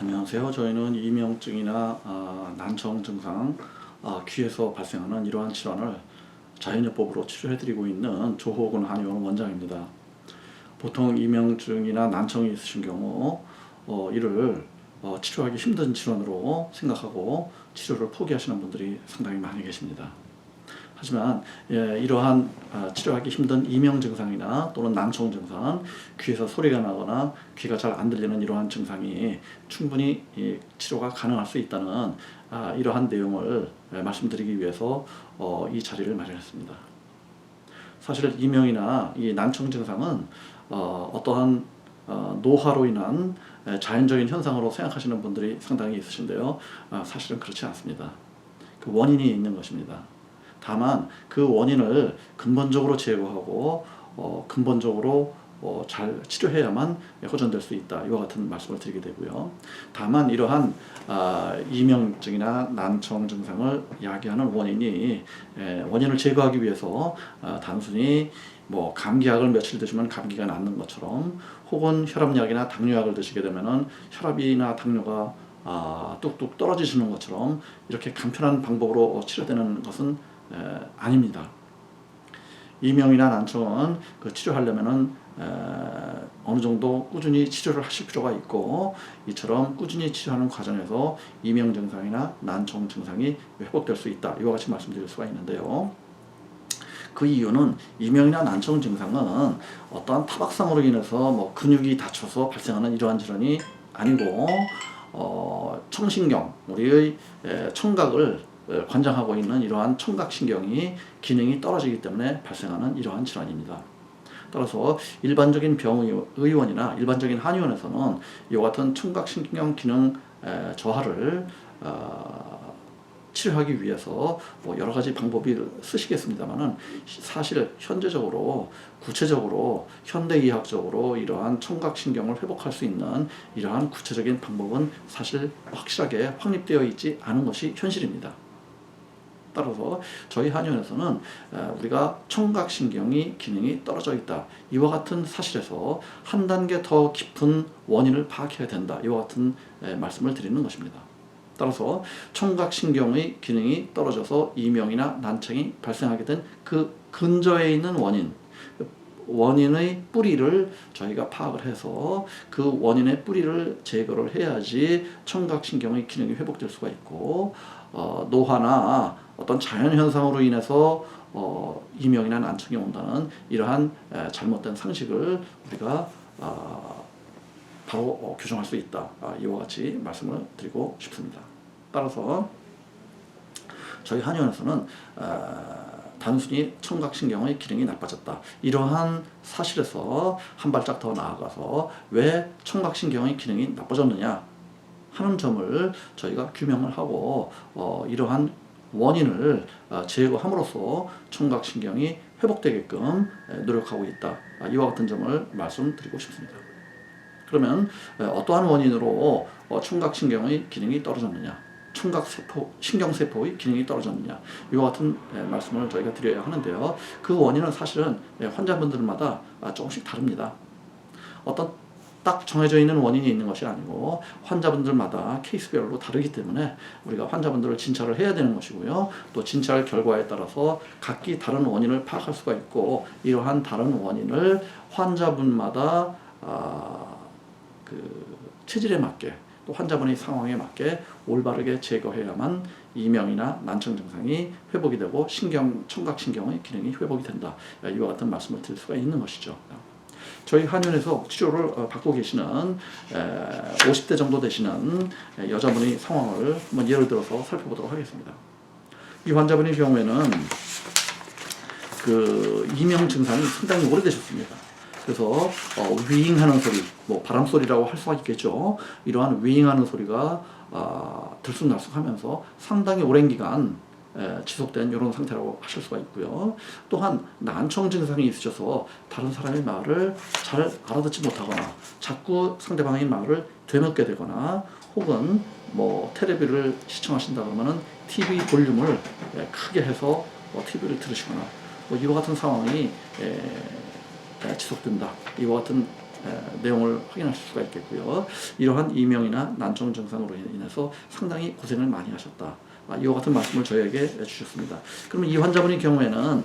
안녕하세요. 저희는 이명증이나 난청 증상, 귀에서 발생하는 이러한 질환을 자연요법으로 치료해드리고 있는 조호근 한의원 원장입니다. 보통 이명증이나 난청이 있으신 경우 이를 치료하기 힘든 질환으로 생각하고 치료를 포기하시는 분들이 상당히 많이 계십니다. 하지만 이러한 치료하기 힘든 이명 증상이나 또는 난청 증상, 귀에서 소리가 나거나 귀가 잘 안 들리는 이러한 증상이 충분히 치료가 가능할 수 있다는 이러한 내용을 말씀드리기 위해서 이 자리를 마련했습니다. 사실 이명이나 이 난청 증상은 어떠한 노화로 인한 자연적인 현상으로 생각하시는 분들이 상당히 있으신데요. 사실은 그렇지 않습니다. 그 원인이 있는 것입니다. 다만 그 원인을 근본적으로 제거하고 근본적으로 잘 치료해야만 호전될 수 있다. 이와 같은 말씀을 드리게 되고요. 다만 이러한 이명증이나 난청 증상을 야기하는 원인을 제거하기 위해서 단순히 감기약을 며칠 드시면 감기가 낫는 것처럼 혹은 혈압약이나 당뇨약을 드시게 되면은 혈압이나 당뇨가 뚝뚝 떨어지시는 것처럼 이렇게 간편한 방법으로 치료되는 것은 아닙니다. 이명이나 난청은 치료하려면은 어느 정도 꾸준히 치료를 하실 필요가 있고, 이처럼 꾸준히 치료하는 과정에서 이명 증상이나 난청 증상이 회복될 수 있다. 이와 같이 말씀드릴 수가 있는데요. 그 이유는 이명이나 난청 증상은 어떠한 타박상으로 인해서 근육이 다쳐서 발생하는 이러한 질환이 아니고 청신경, 우리의 청각을 관장하고 있는 이러한 청각신경이 기능이 떨어지기 때문에 발생하는 이러한 질환입니다. 따라서 일반적인 병의원이나 일반적인 한의원에서는 이와 같은 청각신경 기능 저하를 치료하기 위해서 여러 가지 방법이 쓰시겠습니다만은 사실 현재적으로 구체적으로 현대의학적으로 이러한 청각신경을 회복할 수 있는 이러한 구체적인 방법은 사실 확실하게 확립되어 있지 않은 것이 현실입니다. 따라서 저희 한의원에서는 우리가 청각신경이 기능이 떨어져 있다. 이와 같은 사실에서 한 단계 더 깊은 원인을 파악해야 된다. 이와 같은 말씀을 드리는 것입니다. 따라서 청각신경의 기능이 떨어져서 이명이나 난청이 발생하게 된 그 근저에 있는 원인의 뿌리를 저희가 파악을 해서 그 원인의 뿌리를 제거를 해야지 청각신경의 기능이 회복될 수가 있고, 노화나 어떤 자연현상으로 인해서 이명이나 난청이 온다는 이러한 잘못된 상식을 우리가 바로 교정할 수 있다. 이와 같이 말씀을 드리고 싶습니다. 따라서 저희 한의원에서는 단순히 청각신경의 기능이 나빠졌다. 이러한 사실에서 한 발짝 더 나아가서 왜 청각신경의 기능이 나빠졌느냐 하는 점을 저희가 규명을 하고 이러한 원인을 제거함으로써 청각신경이 회복되게끔 노력하고 있다. 이와 같은 점을 말씀드리고 싶습니다. 그러면 어떠한 원인으로 청각신경의 기능이 떨어졌느냐, 신경세포의 기능이 떨어졌느냐, 이와 같은 말씀을 저희가 드려야 하는데요. 그 원인은 사실은 환자분들마다 조금씩 다릅니다. 어떤 딱 정해져 있는 원인이 있는 것이 아니고 환자분들마다 케이스별로 다르기 때문에 우리가 환자분들을 진찰을 해야 되는 것이고요. 또 진찰 결과에 따라서 각기 다른 원인을 파악할 수가 있고, 이러한 다른 원인을 환자분마다 그 체질에 맞게 또 환자분의 상황에 맞게 올바르게 제거해야만 이명이나 난청 증상이 회복이 되고 청각신경의 기능이 회복이 된다. 이와 같은 말씀을 드릴 수가 있는 것이죠. 저희 한의원에서 치료를 받고 계시는 50대 정도 되시는 여자분의 상황을 한번 예를 들어서 살펴보도록 하겠습니다. 이 환자분의 경우에는 그 이명 증상이 상당히 오래되셨습니다. 그래서 윙하는 소리, 바람 소리라고 할 수가 있겠죠. 이러한 윙하는 소리가 들쑥날쑥하면서 상당히 오랜 기간 지속된 이런 상태라고 하실 수가 있고요. 또한 난청 증상이 있으셔서 다른 사람의 말을 잘 알아듣지 못하거나 자꾸 상대방의 말을 되먹게 되거나, 혹은 텔레비를 시청하신다 그러면은 TV 볼륨을 크게 해서 TV를 들으시거나 이와 같은 상황이 지속된다. 이와 같은 내용을 확인하실 수가 있겠고요. 이러한 이명이나 난청 증상으로 인해서 상당히 고생을 많이 하셨다. 이와 같은 말씀을 저에게 주셨습니다. 그러면 이 환자분의 경우에는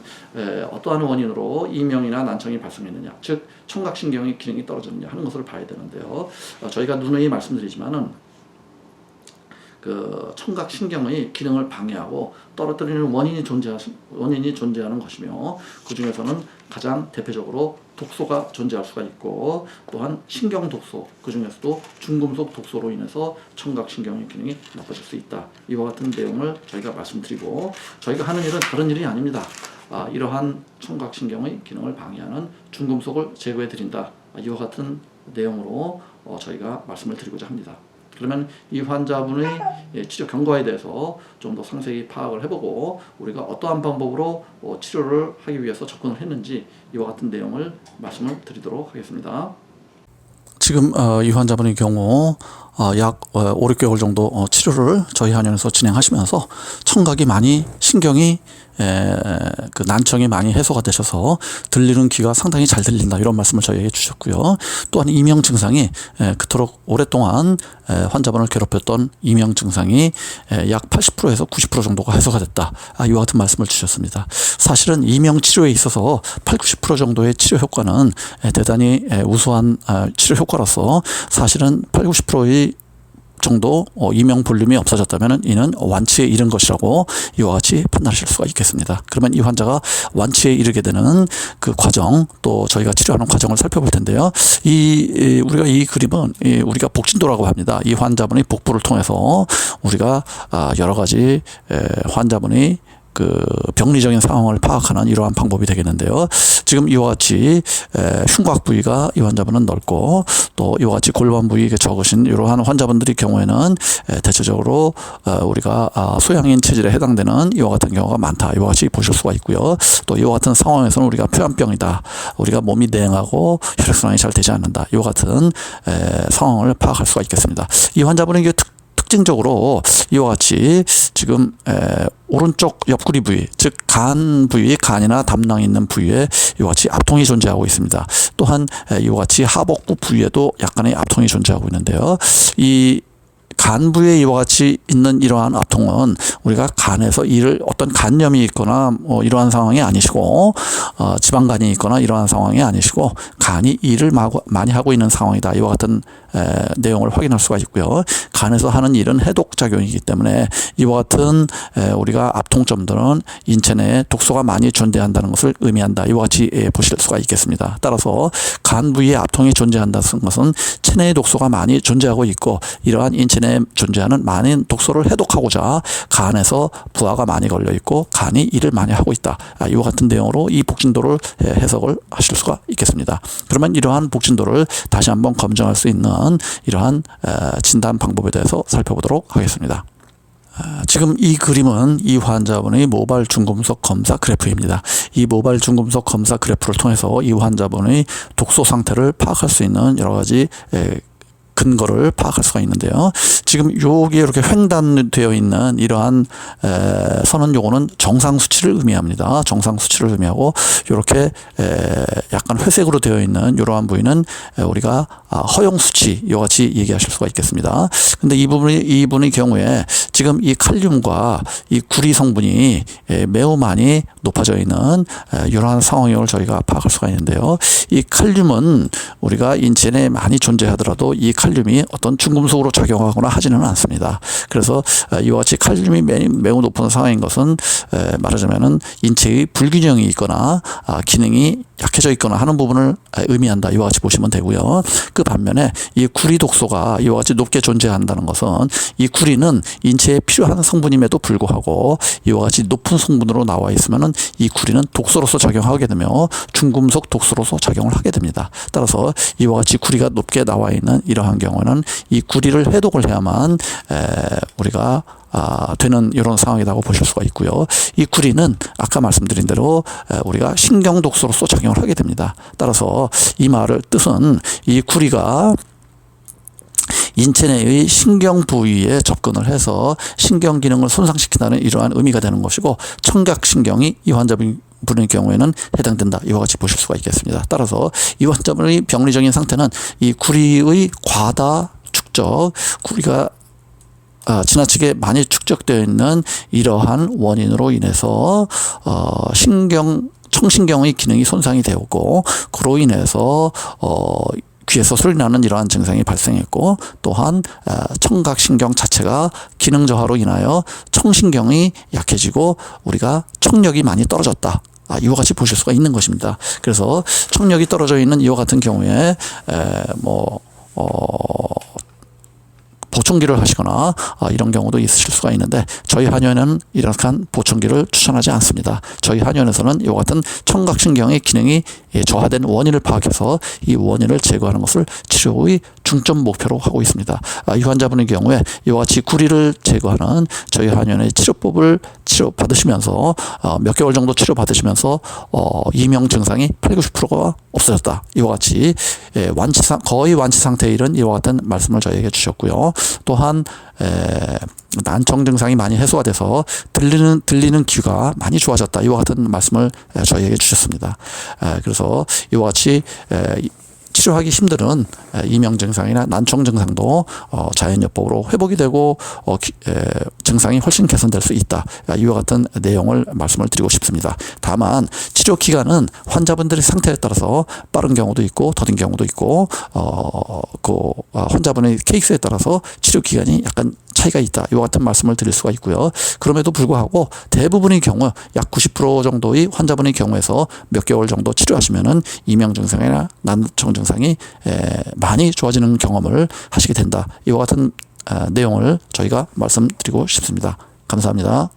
어떠한 원인으로 이명이나 난청이 발생했느냐, 즉 청각신경의 기능이 떨어졌느냐 하는 것을 봐야 되는데요. 저희가 누누이 말씀드리지만은 그 청각신경의 기능을 방해하고 떨어뜨리는 원인이 존재하는 것이며, 그 중에서는 가장 대표적으로 독소가 존재할 수가 있고, 또한 신경독소, 그 중에서도 중금속 독소로 인해서 청각신경의 기능이 나빠질 수 있다. 이와 같은 내용을 저희가 말씀드리고, 저희가 하는 일은 다른 일이 아닙니다. 이러한 청각신경의 기능을 방해하는 중금속을 제거해 드린다. 이와 같은 내용으로 저희가 말씀을 드리고자 합니다. 그러면 이 환자분의 치료 경과에 대해서 좀 더 상세히 파악을 해보고, 우리가 어떠한 방법으로 치료를 하기 위해서 접근을 했는지 이와 같은 내용을 말씀을 드리도록 하겠습니다. 지금 이 환자분의 경우 약 5, 6개월 정도 치료를 저희 한의원에서 진행하시면서 청각이 많이, 신경이 그 난청이 많이 해소가 되셔서 들리는 귀가 상당히 잘 들린다, 이런 말씀을 저희에게 주셨고요. 또한 이명 증상이 그토록 오랫동안 환자분을 괴롭혔던 이명 증상이 약 80%에서 90% 정도가 해소가 됐다, 이와 같은 말씀을 주셨습니다. 사실은 이명 치료에 있어서 8, 90% 정도의 치료 효과는 대단히 우수한 치료 효과로서, 사실은 8, 90%의 정도 이명 볼륨이 없어졌다면 이는 완치에 이른 것이라고 이와 같이 판단하실 수가 있겠습니다. 그러면 이 환자가 완치에 이르게 되는 그 과정, 또 저희가 치료하는 과정을 살펴볼 텐데요. 우리가 이 그림은 우리가 복진도라고 합니다. 이 환자분의 복부를 통해서 우리가 여러 가지 환자분의 그 병리적인 상황을 파악하는 이러한 방법이 되겠는데요. 지금 이와 같이 흉곽 부위가 이 환자분은 넓고, 또 이와 같이 골반 부위가 적으신 이러한 환자분들의 경우에는 대체적으로 우리가 소양인 체질에 해당되는 이와 같은 경우가 많다, 이와 같이 보실 수가 있고요. 또 이와 같은 상황에서는 우리가 표현병이다, 우리가 몸이 냉하고 혈액순환이 잘 되지 않는다, 이와 같은 상황을 파악할 수가 있겠습니다. 이 환자분에게 특징적으로 이와 같이 지금 오른쪽 옆구리 부위, 즉 간 부위, 간이나 담낭이 있는 부위에 이와 같이 압통이 존재하고 있습니다. 또한 이와 같이 하복부 부위에도 약간의 압통이 존재하고 있는데요. 이 간 부위에 이와 같이 있는 이러한 압통은 우리가 간에서 어떤 간염이 있거나 이러한 상황이 아니시고, 지방간이 있거나 이러한 상황이 아니시고, 간이 일을 많이 하고 있는 상황이다, 이와 같은 내용을 확인할 수가 있고요. 간에서 하는 일은 해독작용이기 때문에 이와 같은 우리가 압통점들은 인체 내에 독소가 많이 존재한다는 것을 의미한다, 이와 같이 보실 수가 있겠습니다. 따라서 간 부위에 압통이 존재한다는 것은 체내에 독소가 많이 존재하고 있고, 이러한 인체 내에 존재하는 많은 독소를 해독하고자 간에서 부하가 많이 걸려 있고 간이 일을 많이 하고 있다, 이와 같은 내용으로 이 복진도를 해석을 하실 수가 있겠습니다. 그러면 이러한 복진도를 다시 한번 검증할 수 있는 이러한 진단 방법에 대해서 살펴보도록 하겠습니다. 지금 이 그림은 이 환자분의 모발 중금속 검사 그래프입니다. 이 모발 중금속 검사 그래프를 통해서 이 환자분의 독소 상태를 파악할 수 있는 여러 가지 근거를 파악할 수가 있는데요. 지금 여기에 이렇게 횡단되어 있는 이러한 선은 요거는 정상 수치를 의미합니다. 정상 수치를 의미하고, 이렇게 약간 회색으로 되어 있는 이러한 부위는 우리가 허용 수치, 이와 같이 얘기하실 수가 있겠습니다. 근데 이분의 경우에 지금 이 칼륨과 이 구리 성분이 매우 많이 높아져 있는 이러한 상황을 저희가 파악할 수가 있는데요. 이 칼륨은 우리가 인체 내에 많이 존재하더라도 이 칼륨이 어떤 중금속으로 작용하거나 하지는 않습니다. 그래서 이와 같이 칼륨이 매우 높은 상황인 것은 말하자면은 인체의 불균형이 있거나 기능이 약해져 있거나 하는 부분을 의미한다, 이와 같이 보시면 되고요. 그 반면에 이 구리 독소가 이와 같이 높게 존재한다는 것은, 이 구리는 인체에 필요한 성분임에도 불구하고 이와 같이 높은 성분으로 나와 있으면은 이 구리는 독소로서 작용하게 되며 중금속 독소로서 작용을 하게 됩니다. 따라서 이와 같이 구리가 높게 나와 있는 이러한 경우는 이 구리를 해독을 해야만 우리가 되는 이런 상황이라고 보실 수가 있고요. 이 구리는 아까 말씀드린 대로 우리가 신경독소로서 작용을 하게 됩니다. 따라서 이 말의 뜻은 이 구리가 인체 내의 신경 부위에 접근을 해서 신경 기능을 손상시킨다는 이러한 의미가 되는 것이고, 청각신경이 이 환자분의 분의 경우에는 해당된다. 이와 같이 보실 수가 있겠습니다. 따라서 이 환자분의 병리적인 상태는 이 구리의 과다 축적, 구리가 지나치게 많이 축적되어 있는 이러한 원인으로 인해서 청신경의 기능이 손상이 되었고, 그로 인해서 귀에서 소리 나는 이러한 증상이 발생했고, 또한 청각신경 자체가 기능 저하로 인하여 청신경이 약해지고 우리가 청력이 많이 떨어졌다. 이와 같이 보실 수가 있는 것입니다. 그래서 청력이 떨어져 있는 이와 같은 경우에 보청기를 하시거나 이런 경우도 있으실 수가 있는데, 저희 한의원은 이러한 보청기를 추천하지 않습니다. 저희 한의원에서는 이와 같은 청각신경의 기능이 저하된 원인을 파악해서 이 원인을 제거하는 것을 치료의 중점 목표로 하고 있습니다. 이 환자분의 경우에 이와 같이 구리를 제거하는 저희 한의원의 치료법을 치료받으시면서 몇 개월 정도 치료받으시면서 이명 증상이 80~90%가 없어졌다. 이와 같이 거의 완치 상태에 이른 이와 같은 말씀을 저희에게 주셨고요. 또한 난청 증상이 많이 해소가 돼서 들리는 귀가 많이 좋아졌다. 이와 같은 말씀을 저희에게 주셨습니다. 그래서 이와 같이 치료하기 힘든 이명 증상이나 난청 증상도 자연요법으로 회복이 되고 증상이 훨씬 개선될 수 있다. 이와 같은 내용을 말씀을 드리고 싶습니다. 다만 치료 기간은 환자분들의 상태에 따라서 빠른 경우도 있고 더딘 경우도 있고 환자분의 케이스에 따라서 치료 기간이 약간 차이가 있다. 이와 같은 말씀을 드릴 수가 있고요. 그럼에도 불구하고 대부분의 경우 약 90% 정도의 환자분의 경우에서 몇 개월 정도 치료하시면은 이명 증상이나 난청 증상이 많이 좋아지는 경험을 하시게 된다. 이와 같은 내용을 저희가 말씀드리고 싶습니다. 감사합니다.